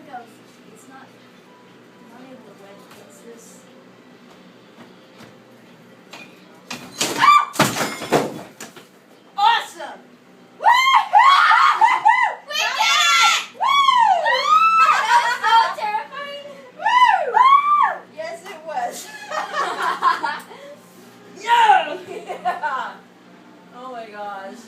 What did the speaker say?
it's not able to wedge against this. Awesome! We did it! That was so terrifying. Yes, it was. Yeah! Oh my gosh.